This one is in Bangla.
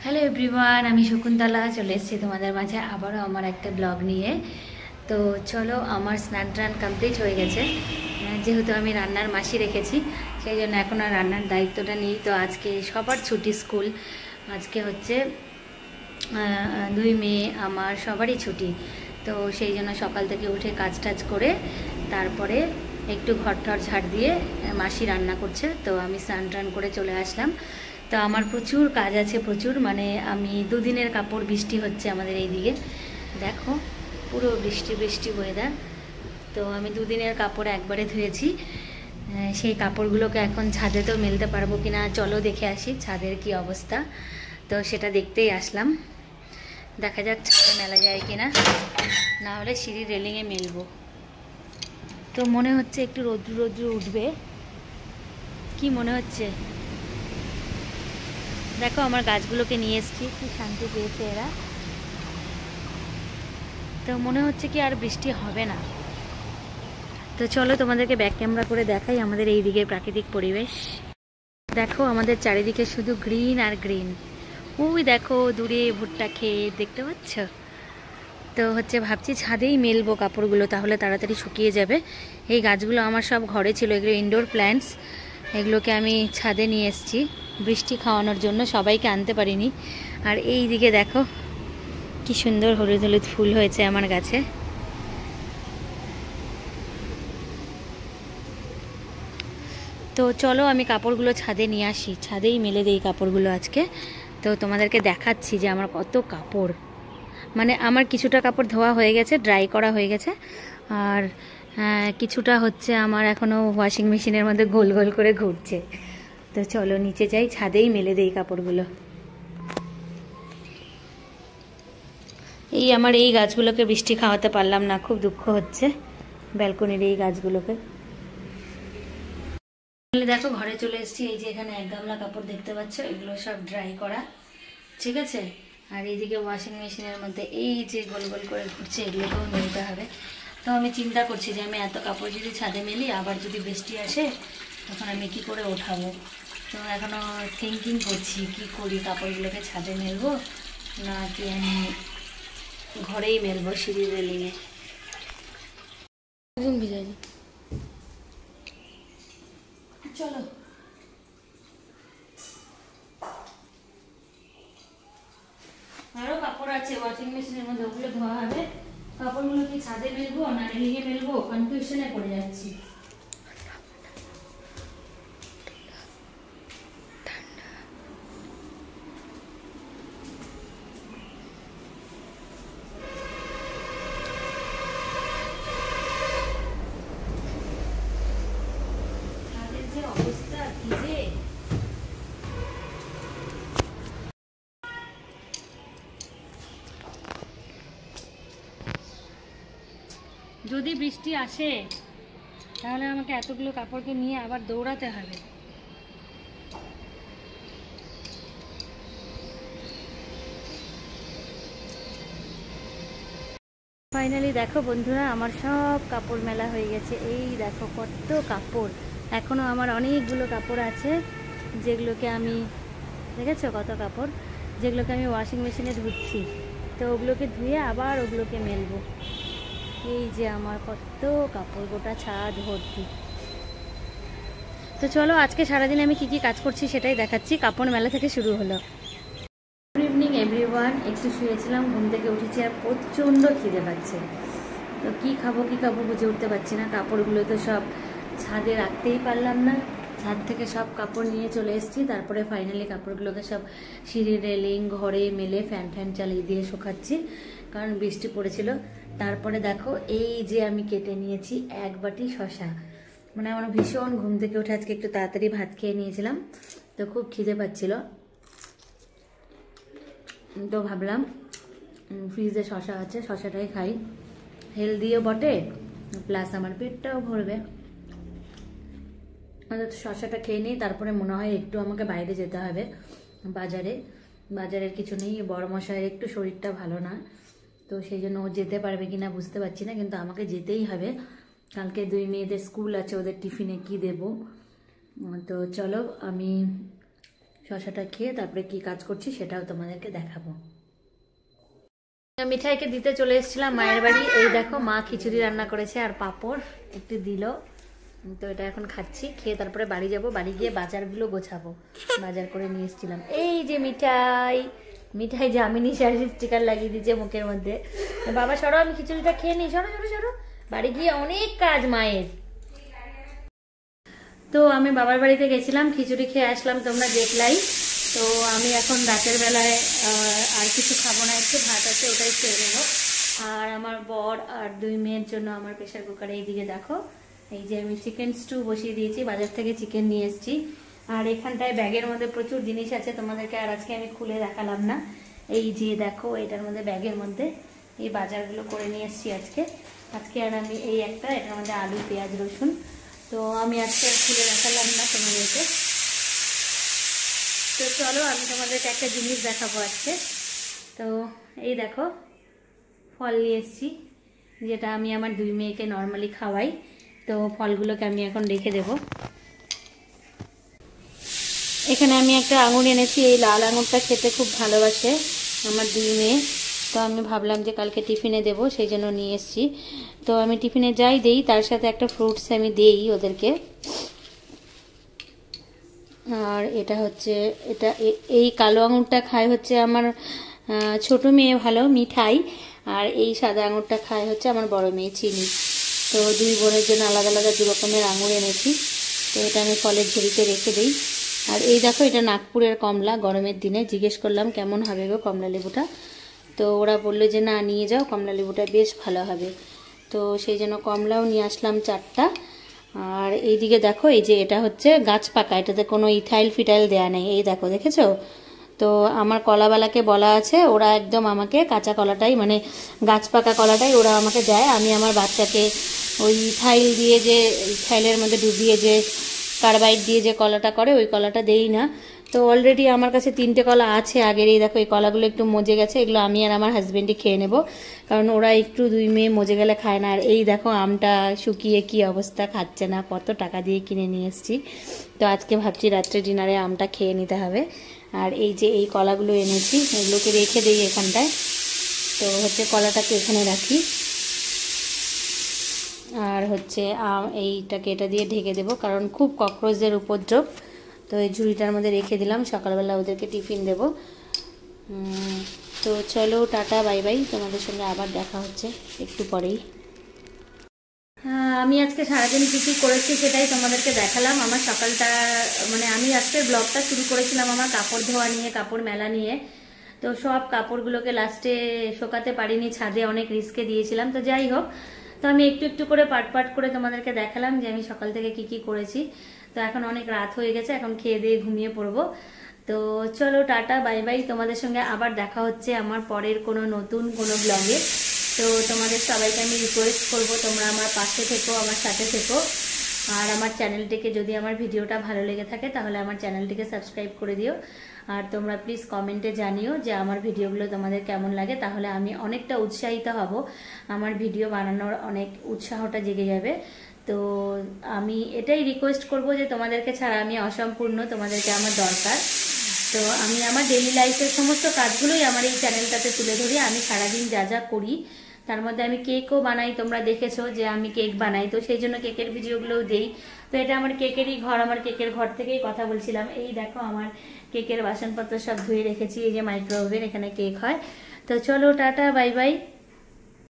হ্যালো এভরিওয়ান, আমি শকুন্তলা চলে এসেছি তোমাদের মাঝে আবারও আমার একটা ব্লগ নিয়ে। তো চলো, আমার স্নান টান কমপ্লিট হয়ে গেছে। যেহেতু আমি রান্নার মাসি রেখেছি, সেই জন্য এখন আর রান্নার দায়িত্বটা নেই। তো আজকে সবার ছুটি স্কুল, আজকে হচ্ছে 2 মে, আমার সবারই ছুটি। তো সেই জন্য সকাল থেকে উঠে কাজ টাজ করে তারপরে একটু ঘর টর ঝাড় দিয়ে মাসি রান্না করছে। তো আমি স্নান টান করে চলে আসলাম। তো আমার প্রচুর কাজ আছে, প্রচুর, মানে আমি 2 দিনের কাপড়, বৃষ্টি হচ্ছে আমাদের এই দিকে, দেখো পুরো বৃষ্টি বৃষ্টি ওয়েদার। তো আমি 2 দিনের কাপড় একবারে ধুয়েছি। সেই কাপড়গুলোকে এখন ছাদে তো মেলতে পারবো কিনা, চলো দেখে আসি ছাদের কি অবস্থা। তো সেটা দেখতেই আসলাম, দেখা যাক ছাদে মেলা যায় কিনা, না হলে সিঁড়ির রেলিংয়ে মেলবো। তো মনে হচ্ছে একটু রৌদ্র রৌদ্র উঠবে, কি মনে হচ্ছে? দেখো আমার গাছগুলোকে নিয়ে এসেছি, কি শান্তি পেয়েছে এরা। তো মনে হচ্ছে কি আর বৃষ্টি হবে না। তো চলো তোমাদেরকে ব্যাক ক্যামেরা করে দেখাই আমাদের এই দিকের প্রাকৃতিক পরিবেশ। দেখো আমাদের চারিদিকে শুধু গ্রিন আর গ্রিন। ওই দেখো দূরে ভুট্টা ক্ষেত দেখতে পাচ্ছ। তো হচ্ছে ভাবছি ছাদেই মেলবো কাপড়গুলো, তাহলে তাড়াতাড়ি শুকিয়ে যাবে। এই গাছগুলো আমার সব ঘরে ছিল, এগুলো ইনডোর প্ল্যান্টস। এগুলোকে আমি ছাদে নিয়ে এসেছি বৃষ্টি খাওয়ানোর জন্য, সবাইকে আনতে পারিনি। আর এই দিকে দেখো কি সুন্দর হলুদ হলুদ ফুল হয়েছে আমার গাছে। তো চলো আমি কাপড়গুলো ছাদে নিয়ে আসি, ছাদেই মেলে দিই কাপড়গুলো আজকে। তো তোমাদেরকে দেখাচ্ছি যে আমার কত কাপড়, মানে আমার কিছুটা কাপড় ধোয়া হয়ে গেছে, ড্রাই করা হয়ে গেছে, আর কিছুটা হচ্ছে আমার এখনও ওয়াশিং মেশিনের মধ্যে গোল গোল করে ঘুরছে। তো চলো নিচে যাই, ছাদেই মেলে দেই কাপড়গুলো। এই আমার এই গাছগুলোকে বৃষ্টি খাওয়াতে পারলাম না, খুব দুঃখ হচ্ছে, ব্যালকনির এই গাছগুলোকে। দেখো ঘরে চলে এসেছি, এই যে এখানে 1 গামলা কাপড় দেখতে পাচ্ছ, এগুলো সব ড্রাই করা, ঠিক আছে। আর এইদিকে ওয়াশিং মেশিনের মধ্যে এই যে গোল গোল করে ঘুরছে, এগুলোকেও মেলতে হবে। তো আমি চিন্তা করছি যে আমি এত কাপড় যদি ছাদে মেলি, আবার যদি বৃষ্টি আসে তখন আমি কি করে ওঠাবো। তো এখনও থিঙ্কিং করছি কি করি, কাপড়গুলোকে ছাদে মেলবো না কি আমি ঘরেই মেলবো সিঁড়ির রেলিংয়ে। ভিজাইনি, চলো। আরো কাপড় আছে ওয়াশিং মেশিনের মধ্যে, ওগুলো ধোয়া হবে। কাপড়গুলো কি ছাদে মেলবো না রেলিংয়ে মেলবো, কনফিউশনে পড়ে যাচ্ছি। ছাদের যে অবস্থা, কি যে যদি বৃষ্টি আসে তাহলে আমাকে এতগুলো কাপড়কে নিয়ে আবার দৌড়াতে হবে। ফাইনালি দেখো বন্ধুরা, আমার সব কাপড় মেলা হয়ে গেছে। এই দেখো কত কাপড়, এখনও আমার অনেকগুলো কাপড় আছে যেগুলোকে আমি, দেখেছো কত কাপড়, যেগুলোকে আমি ওয়াশিং মেশিনে ধুচ্ছি। তো ওগুলোকে ধুয়ে আবার ওগুলোকে মেলবো। এই যে আমার কত কাপড়, গোটা ছাদ ভর্তি। তো চলো আজকে সারাদিন আমি কি কি কাজ করছি সেটাই দেখাচ্ছি। কাপড় মেলা থেকে শুরু হলো। Good evening everyone. একটু শুয়েছিলাম, ঘুম থেকে উঠেছি আর প্রচণ্ড খিদে পাচ্ছে। তো কি খাবো বুঝে উঠতে পারছি না। কাপড়গুলো তো সব ছাদে রাখতেই পারলাম না, ছাদ থেকে সব কাপড় নিয়ে চলে এসেছি। তারপরে ফাইনালি কাপড়গুলোকে সব সিঁড়ির রেলিং ঘরে মেলে ফ্যান ট্যান চালিয়ে দিয়ে শুকাচ্ছি, কারণ বৃষ্টি পড়েছিল। তারপরে দেখো এই যে আমি কেটে নিয়েছি 1 বাটি শশা। মানে আমার ভীষণ ঘুম থেকে উঠে আজকে একটু তাড়াতাড়ি ভাত খেয়ে নিয়েছিলাম, তো খুব খিদে পাচ্ছিল। তো ভাবলাম ফ্রিজে শশা আছে, শশাটাই খাই, হেলদিও বটে, প্লাস আমার পেটটাও ভরবে। শশাটা খেয়ে নিই, তারপরে মনে হয় একটু আমাকে বাইরে যেতে হবে বাজারের কিছু নেই। বড় মশাইয়ের একটু শরীরটা ভালো না, তো সেই জন্য ও যেতে পারবে কিনা বুঝতে পারছি না, কিন্তু আমাকে যেতেই হবে। কালকে 2 মেয়েদের স্কুল আছে, ওদের টিফিনে কি দেব। তো চলো আমি শশাটা খেয়ে তারপরে কি কাজ করছি সেটাও তোমাদেরকে দেখাবো। মিঠাইকে দিতে চলে এসেছিলাম মায়ের বাড়ি। এই দেখো মা খিচুড়ি রান্না করেছে আর পাঁপড় একটু দিল, তো এটা এখন খাচ্ছি। খেয়ে তারপরে বাড়ি যাব, বাড়ি গিয়ে বাজারগুলো গোছাবো। বাজার করে নিয়ে এসেছিলাম। এই যে মিঠাই, মিঠাই জামিনী শাড়ির স্টিকার লাগিয়ে দিয়েছে মুখের মধ্যে। বাবা সরো, আমি খিচুড়িটা খেয়ে নিই, সরো সরো সরো। বাড়ি গিয়ে অনেক কাজ মায়ের। তো আমি বাবার বাড়িতে গেছিলাম, খিচুড়ি খেয়ে আসলাম, তোমরা দেখলাই। তো আমি এখন রাতের বেলায় আর কিছু খাবো না, একটু ভাত আছে ওটাই খেয়ে নেবো। আর আমার বর আর 2 মেয়ের জন্য আমার প্রেশার কুকারে এইদিকে দেখো এই যে আমি চিকেন স্টু বসিয়ে দিয়েছি, বাজার থেকে চিকেন নিয়ে এসেছি। আর এখানটায় ব্যাগের মধ্যে প্রচুর জিনিস আছে, তোমাদেরকে আর আজকে আমি খুলে দেখালাম না। এই যে দেখো এটার মধ্যে ব্যাগের মধ্যে এই বাজারগুলো করে নিয়ে এসেছি আজকে। আর আমি এই একটা, এটার মধ্যে আলু পেঁয়াজ রসুন, তো আমি আজকে খুলে দেখালাম না তোমাদেরকে। তো চলো আমি তোমাদেরকে একটা জিনিস দেখাবো আজকে। তো এই দেখো ফল নিয়ে এসেছি, যেটা আমি আমার 2 মেয়েকে নর্মালি খাওয়াই। তো ফলগুলোকে আমি এখন রেখে দেব। এখানে আমি একটা আঙুর এনেছি, এই লাল আঙুরটা খেতে খুব ভালোবাসে আমার 2 মেয়ে। তো আমি ভাবলাম যে কালকে টিফিনে দেবো, সেই জন্য নিয়ে এসেছি। তো আমি টিফিনে যাই দেই, তার সাথে একটা ফ্রুটস আমি দেই ওদেরকে। আর এটা হচ্ছে এই কালো আঙুরটা খায় হচ্ছে আমার ছোট মেয়ে ভালো মিঠাই, আর এই সাদা আঙুরটা খায় হচ্ছে আমার বড় মেয়ে চিনি। তো 2 বোনের জন্য আলাদা আলাদা 2 রকমের আঙুর এনেছি। তো এটা আমি ফলের ঝুড়িতে রেখে দিই। আর এই দেখো এটা নাগপুরের কমলা, গরমের দিনে জিজ্ঞেস করলাম কেমন হবে গো কমলা লেবুটা, তো ওরা বললো যে না নিয়ে যাও, কমলা লেবুটা বেশ ভালো হবে। তো সেই জন্য কমলাও নিয়ে আসলাম 4টা। আর এইদিকে দেখো এই যে এটা হচ্ছে গাছ পাকা, এটাতে কোনো ইথাইল ফিটাইল দেয়া নেই। এই দেখো দেখেছো? তো আমার কলাওয়ালাকে বলা আছে, ওরা একদম আমাকে কাঁচা কলাটাই মানে গাছ পাকা কলাটাই ওরা আমাকে দেয়। আমি আমার বাচ্চাকে ওই ইথাইল দিয়ে যে ইথাইলের মধ্যে ডুবিয়ে যে কার্বাইড দিয়ে যে কলাটা করে ওই কলাটা দেই না। তো অলরেডি আমার কাছে 3টে কলা আছে আগের। এই দেখো এই কলাগুলো একটু মজে গেছে, এগুলো আমি আর আমার হাজবেন্ডই খেয়ে নেব, কারণ ওরা একটু 2 মেয়ে মজে গেলে খায় না। আর এই দেখো আমটা শুকিয়ে কি অবস্থা, খাচ্ছে না, কত টাকা দিয়ে কিনে নিয়ে এসেছি। তো আজকে ভাবছি রাত্রে ডিনারে আমটা খেয়ে নিতে হবে। আর এই যে এই কলাগুলো এনেছি, এগুলোকে রেখে দিই এখানটায়। তো হচ্ছে কলাটাকে এখানে রাখি, আর হচ্ছে এইটাকে এটা দিয়ে ঢেকে দেবো, কারণ খুব ককরোচের উপদ্রব। তো এই ঝুড়িটার মধ্যে রেখে দিলাম, সকালবেলা ওদেরকে টিফিন দেব। তো চলো টাটা বাই বাই, তোমাদের সঙ্গে আবার দেখা হচ্ছে একটু পরেই। আমি আজকে সারাদিন কী কী করেছি সেটাই তোমাদেরকে দেখালাম। আমার সকালটা মানে আমি আজকের ব্লগটা শুরু করেছিলাম আমার কাপড় ধোয়া নিয়ে, কাপড় মেলা নিয়ে। তো সব কাপড়গুলোকে লাস্টে শোকাতে পারিনি, ছাদে অনেক রিস্কে দিয়েছিলাম। তো যাই হোক, তো আমি একটু একটু করে পাট করে তোমাদেরকে দেখালাম যে আমি সকাল থেকে কি কি করেছি। তো এখন অনেক রাত হয়ে গেছে, এখন খেয়ে দিয়ে ঘুমিয়ে পড়বো। তো চলো টাটা বাই বাই, তোমাদের সঙ্গে আবার দেখা হচ্ছে আমার পরের কোনো নতুন কোনো ব্লগে। তো তোমাদের সবাইকে আমি রিকোয়েস্ট করবো তোমরা আমার পাশে থেকো, আমার সাথে থেকো। আর আমার চ্যানেলটিকে যদি আমার ভিডিওটা ভালো লেগে থাকে তাহলে আমার চ্যানেলটিকে সাবস্ক্রাইব করে দিও। আর তোমরা প্লিজ কমেন্টে জানিও যে আমার ভিডিওগুলো তোমাদের কেমন লাগে, তাহলে আমি অনেকটা উৎসাহিত হব, আমার ভিডিও বানানোর অনেক উৎসাহটা জেগে যাবে। তো আমি এটাই রিকোয়েস্ট করব যে তোমাদেরকে ছাড়া আমি অসম্পূর্ণ, তোমাদেরকে আমার দরকার। তো আমি আমার ডেইলি লাইফের সমস্ত কাজগুলোই আমার এই চ্যানেলটাতে তুলে ধরি। আমি সারাদিন যা যা করি তার মধ্যে আমি কেকও বানাই, তোমরা দেখেছো যে আমি কেক বানাই, তো সেই জন্য কেকের ভিডিওগুলোও দেই। তো এটা আমার কেকেরই ঘর, আমার কেকের ঘর থেকেই কথা বলছিলাম। এই দেখো আমার কেকের বাসনপত্র সব ধুয়ে রেখেছি, এই যে মাইক্রোওভেন, এখানে কেক হয়। তো চলো টাটা বাই বাই।